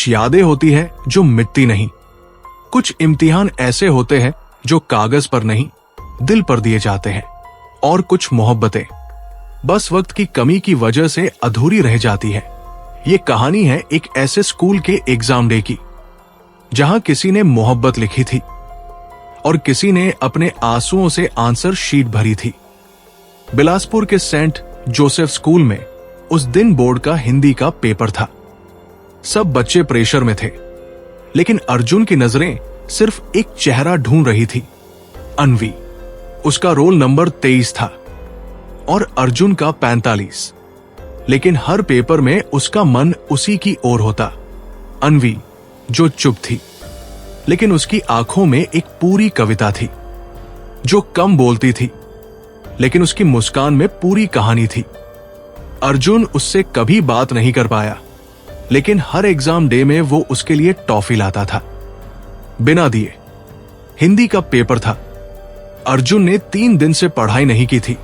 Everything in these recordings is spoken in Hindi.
कुछ यादें होती है जो मिटती नहीं, कुछ इम्तिहान ऐसे होते हैं जो कागज पर नहीं दिल पर दिए जाते हैं, और कुछ मोहब्बतें बस वक्त की कमी की वजह से अधूरी रह जाती है। ये कहानी है एक ऐसे स्कूल के एग्जाम डे की जहां किसी ने मोहब्बत लिखी थी और किसी ने अपने आंसुओं से आंसर शीट भरी थी। बिलासपुर के सेंट जोसेफ स्कूल में उस दिन बोर्ड का हिंदी का पेपर था। सब बच्चे प्रेशर में थे, लेकिन अर्जुन की नजरें सिर्फ एक चेहरा ढूंढ रही थी, अन्वी। उसका रोल नंबर 23 था और अर्जुन का 45, लेकिन हर पेपर में उसका मन उसी की ओर होता। अन्वी जो चुप थी, लेकिन उसकी आंखों में एक पूरी कविता थी, जो कम बोलती थी, लेकिन उसकी मुस्कान में पूरी कहानी थी। अर्जुन उससे कभी बात नहीं कर पाया, लेकिन हर एग्जाम डे में वो उसके लिए टॉफी लाता था, बिना दिए। हिंदी का पेपर था। अर्जुन ने 3 दिन से पढ़ाई नहीं की थी।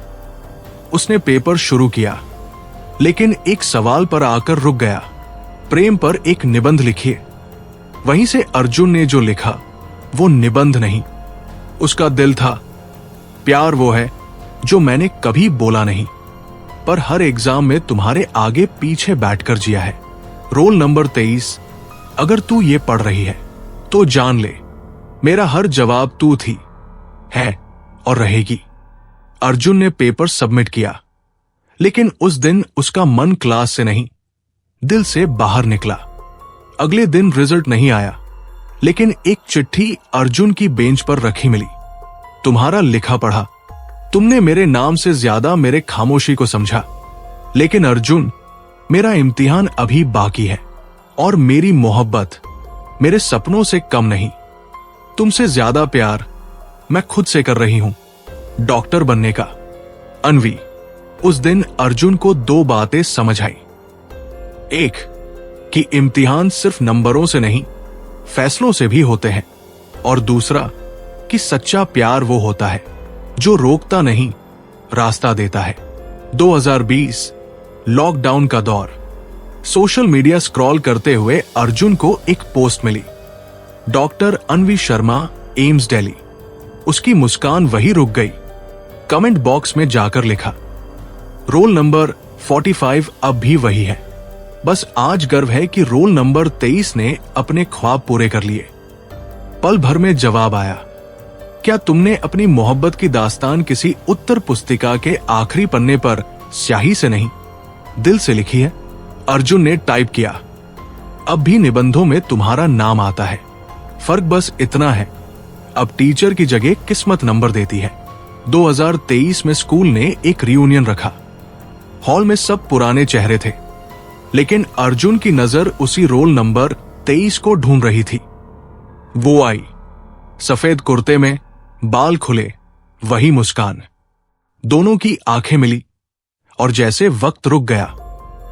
उसने पेपर शुरू किया, लेकिन एक सवाल पर आकर रुक गया। प्रेम पर एक निबंध लिखिए। वहीं से अर्जुन ने जो लिखा वो निबंध नहीं, उसका दिल था। प्यार वो है जो मैंने कभी बोला नहीं, पर हर एग्जाम में तुम्हारे आगे पीछे बैठकर जिया है। रोल नंबर 23, अगर तू ये पढ़ रही है तो जान ले, मेरा हर जवाब तू थी, है और रहेगी। अर्जुन ने पेपर सबमिट किया, लेकिन उस दिन उसका मन क्लास से नहीं, दिल से बाहर निकला। अगले दिन रिजल्ट नहीं आया, लेकिन एक चिट्ठी अर्जुन की बेंच पर रखी मिली। तुम्हारा लिखा पढ़ा, तुमने मेरे नाम से ज्यादा मेरे खामोशी को समझा। लेकिन अर्जुन, मेरा इम्तिहान अभी बाकी है, और मेरी मोहब्बत मेरे सपनों से कम नहीं। तुमसे ज्यादा प्यार मैं खुद से कर रही हूं, डॉक्टर बनने का। अन्वी। उस दिन अर्जुन को 2 बातें समझ आई। एक, कि इम्तिहान सिर्फ नंबरों से नहीं, फैसलों से भी होते हैं। और दूसरा, कि सच्चा प्यार वो होता है जो रोकता नहीं, रास्ता देता है। 2020 लॉकडाउन का दौर। सोशल मीडिया स्क्रॉल करते हुए अर्जुन को एक पोस्ट मिली। डॉक्टर अन्वी शर्मा, एम्स दिल्ली। उसकी मुस्कान वही रुक गई। कमेंट बॉक्स में जाकर लिखा, रोल नंबर 45 अब भी वही है, बस आज गर्व है कि रोल नंबर 23 ने अपने ख्वाब पूरे कर लिए। पल भर में जवाब आया, क्या तुमने अपनी मोहब्बत की दास्तान किसी उत्तर पुस्तिका के आखिरी पन्ने पर स्याही से नहीं, दिल से लिखी है? अर्जुन ने टाइप किया, अब भी निबंधों में तुम्हारा नाम आता है, फर्क बस इतना है, अब टीचर की जगह किस्मत नंबर देती है। 2023 में स्कूल ने एक रियूनियन रखा। हॉल में सब पुराने चेहरे थे, लेकिन अर्जुन की नजर उसी रोल नंबर 23 को ढूंढ रही थी। वो आई, सफेद कुर्ते में, बाल खुले, वही मुस्कान। दोनों की आंखें मिली और जैसे वक्त रुक गया।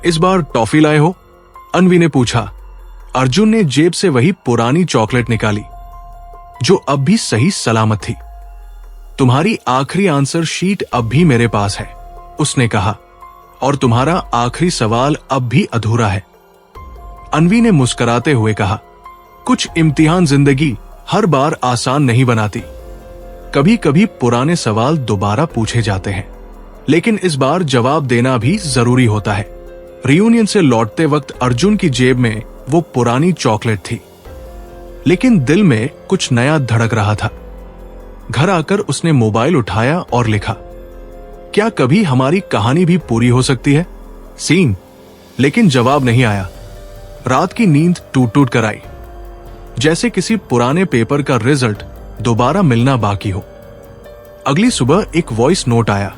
इस बार टॉफी लाए हो? अन्वी ने पूछा। अर्जुन ने जेब से वही पुरानी चॉकलेट निकाली, जो अब भी सही सलामत थी। तुम्हारी आखिरी आंसर शीट अब भी मेरे पास है, उसने कहा, और तुम्हारा आखिरी सवाल अब भी अधूरा है। अन्वी ने मुस्कुराते हुए कहा, कुछ इम्तिहान जिंदगी हर बार आसान नहीं बनाती। कभी कभी पुराने सवाल दोबारा पूछे जाते हैं, लेकिन इस बार जवाब देना भी जरूरी होता है। रियूनियन से लौटते वक्त अर्जुन की जेब में वो पुरानी चॉकलेट थी, लेकिन दिल में कुछ नया धड़क रहा था। घर आकर उसने मोबाइल उठाया और लिखा, क्या कभी हमारी कहानी भी पूरी हो सकती है? सीन। लेकिन जवाब नहीं आया। रात की नींद टूट टूट कर आई, जैसे किसी पुराने पेपर का रिजल्ट दोबारा मिलना बाकी हो। अगली सुबह एक वॉइस नोट आया।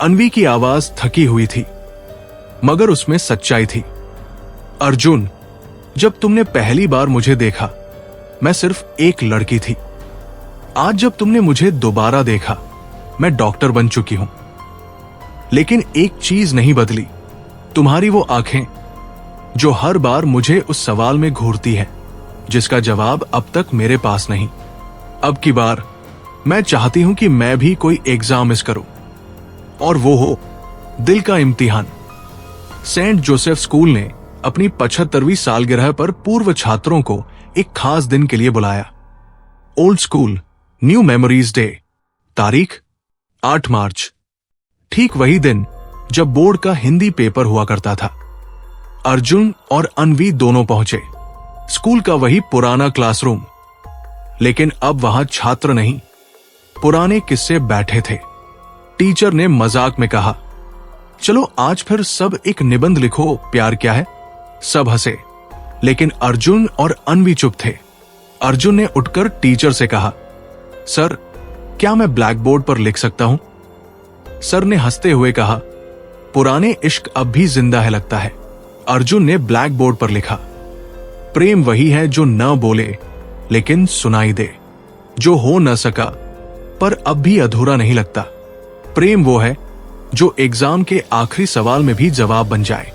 अन्वी की आवाज थकी हुई थी, मगर उसमें सच्चाई थी। अर्जुन, जब तुमने पहली बार मुझे देखा, मैं सिर्फ एक लड़की थी। आज जब तुमने मुझे दोबारा देखा, मैं डॉक्टर बन चुकी हूं। लेकिन एक चीज नहीं बदली, तुम्हारी वो आंखें जो हर बार मुझे उस सवाल में घूरती है जिसका जवाब अब तक मेरे पास नहीं। अब की बार मैं चाहती हूं कि मैं भी कोई एग्जाम मिस करूं, और वो हो दिल का इम्तिहान। सेंट जोसेफ स्कूल ने अपनी 75वीं सालगिरह पर पूर्व छात्रों को एक खास दिन के लिए बुलाया। Old school new memories day, तारीख 8 मार्च। ठीक वही दिन जब बोर्ड का हिंदी पेपर हुआ करता था। अर्जुन और अन्वी दोनों पहुंचे। स्कूल का वही पुराना क्लासरूम, लेकिन अब वहां छात्र नहीं, पुराने किस्से बैठे थे। टीचर ने मजाक में कहा, चलो आज फिर सब एक निबंध लिखो, प्यार क्या है। सब हंसे, लेकिन अर्जुन और अन्वी चुप थे। अर्जुन ने उठकर टीचर से कहा, सर क्या मैं ब्लैक बोर्ड पर लिख सकता हूं। सर ने हंसते हुए कहा, पुराने इश्क अब भी जिंदा है लगता है। अर्जुन ने ब्लैक बोर्ड पर लिखा, प्रेम वही है जो न बोले लेकिन सुनाई दे, जो हो न सका पर अब भी अधूरा नहीं लगता। प्रेम वो है जो एग्जाम के आखिरी सवाल में भी जवाब बन जाए,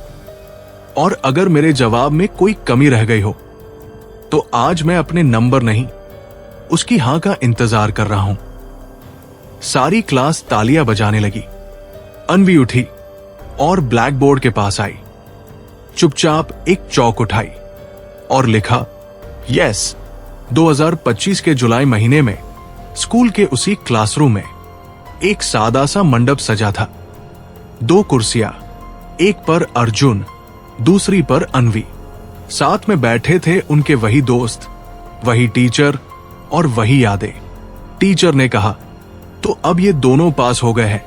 और अगर मेरे जवाब में कोई कमी रह गई हो तो आज मैं अपने नंबर नहीं, उसकी हां का इंतजार कर रहा हूं। सारी क्लास तालियां बजाने लगी। अन्वी उठी और ब्लैक बोर्ड के पास आई, चुपचाप एक चौक उठाई और लिखा, यस। 2025 के जुलाई महीने में स्कूल के उसी क्लासरूम में एक सादा सा मंडप सजा था। 2 कुर्सियां, एक पर अर्जुन, दूसरी पर अन्वी। साथ में बैठे थे उनके वही दोस्त, वही टीचर और वही यादें। टीचर ने कहा, तो अब ये दोनों पास हो गए हैं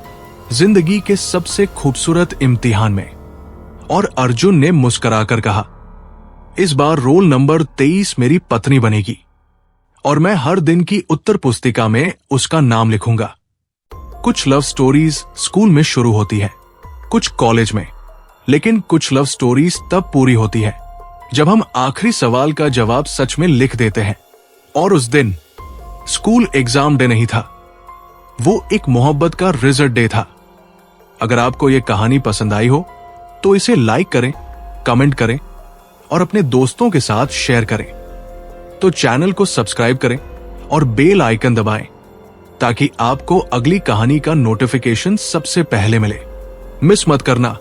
जिंदगी के सबसे खूबसूरत इम्तिहान में। और अर्जुन ने मुस्कुराकर कहा, इस बार रोल नंबर 23 मेरी पत्नी बनेगी और मैं हर दिन की उत्तर पुस्तिका में उसका नाम लिखूंगा। कुछ लव स्टोरीज स्कूल में शुरू होती है, कुछ कॉलेज में, लेकिन कुछ लव स्टोरीज तब पूरी होती है जब हम आखिरी सवाल का जवाब सच में लिख देते हैं। और उस दिन स्कूल एग्जाम डे नहीं था, वो एक मोहब्बत का रिजल्ट डे था। अगर आपको ये कहानी पसंद आई हो तो इसे लाइक करें, कमेंट करें और अपने दोस्तों के साथ शेयर करें। तो चैनल को सब्सक्राइब करें और बेल आइकन दबाएं ताकि आपको अगली कहानी का नोटिफिकेशन सबसे पहले मिले। मिस मत करना।